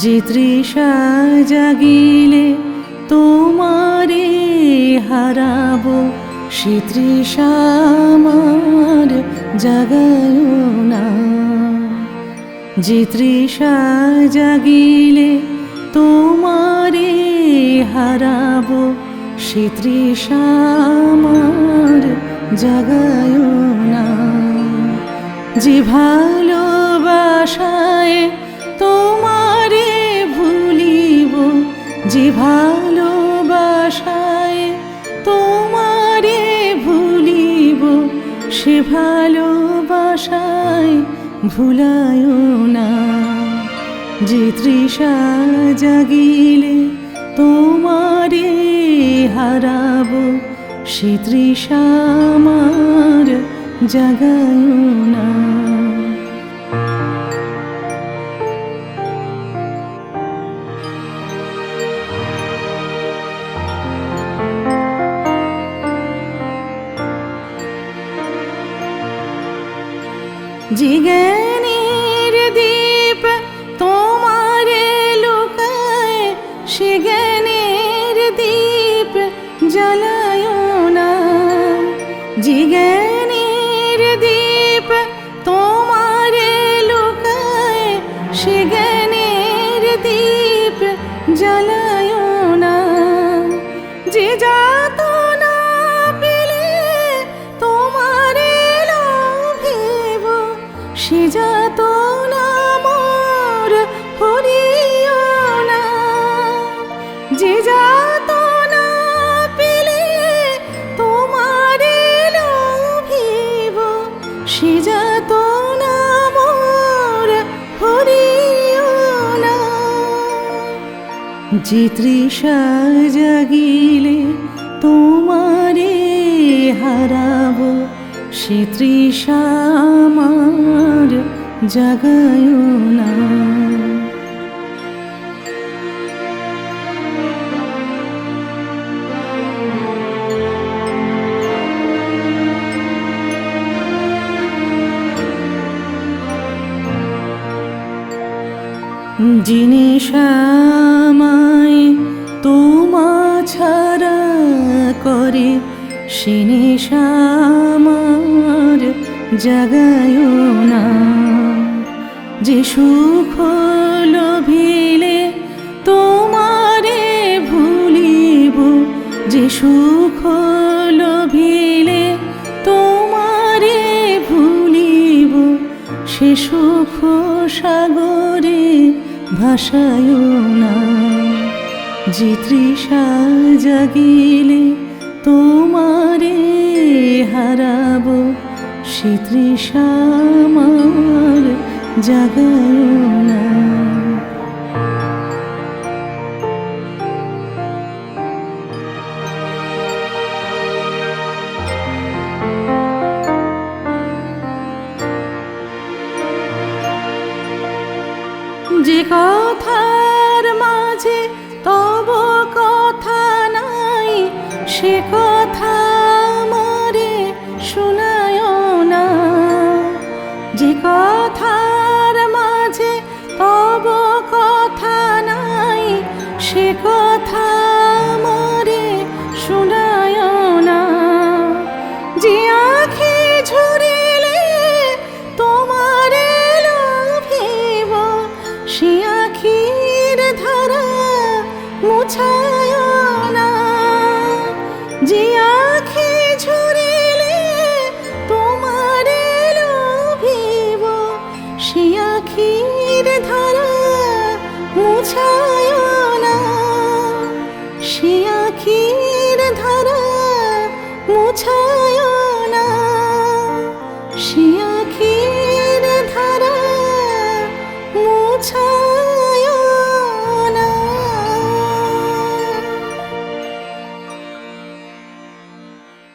যে তৃষা জাগিলে তোমারে হারাবো, সে তৃষা আমার জাগায় না। যে তৃষা জাগিলে তোমারে হারাবো, সে তৃষা আমার জাগায় না। যে ভালোবাসায় তোমারে ভুলিব, যে ভালোবাসায় তোমারে ভুলিব, সে ভালোবাসায় ভুলায় না। যে তৃষা জাগিলে তোমারে হারাবো, সে তৃষা আমার জাগায় না। যে জ্ঞানের দীপ তোমারে লুকায়, সে জ্ঞানের দীপ জ্বালায় না। যে জ্ঞানের দীপ তোমারে লুকায়, সে জ্ঞানের দীপ জ্বালায় না। যে যাতনা পেলে তোমারে লোভিব, সে যাতনা মোর হরিও না। যে যাতনা পেলে তোমারে লোভিব, সে যাতনা মোর হরিও না। যে তৃষা জাগিলে তোমারে হারাবো, সে তৃষা আমার জাগায় না। যে নেশামায় তোমা ছাড়া করে, সে নেশা আমার জাগায় না। যে সুখ লোভিলে তোমারে ভুলিব, যে সুখ লোভিলে তোমারে ভুলিব, সে সুখ সাগরে ভাসায় না। যে তৃষা জাগিলে তোমারে হারাবো, সে তৃষা আমার জাগায় না। যে কথার মাঝে তব কথা নাই, সে কথা আমারে শোনায় না। যে কথার মাঝে তব কথা নাই, সে কথা আমারে শোনায় না। যে আঁখি ঝরিলে তোমারে লোভিব, সে আঁখির ধারা মুছায় না। যে আঁখি ঝরিলে তোমারে লোভিব, সে আঁখির ধারা মুছায় না। সে আঁখির ধারা মুছায়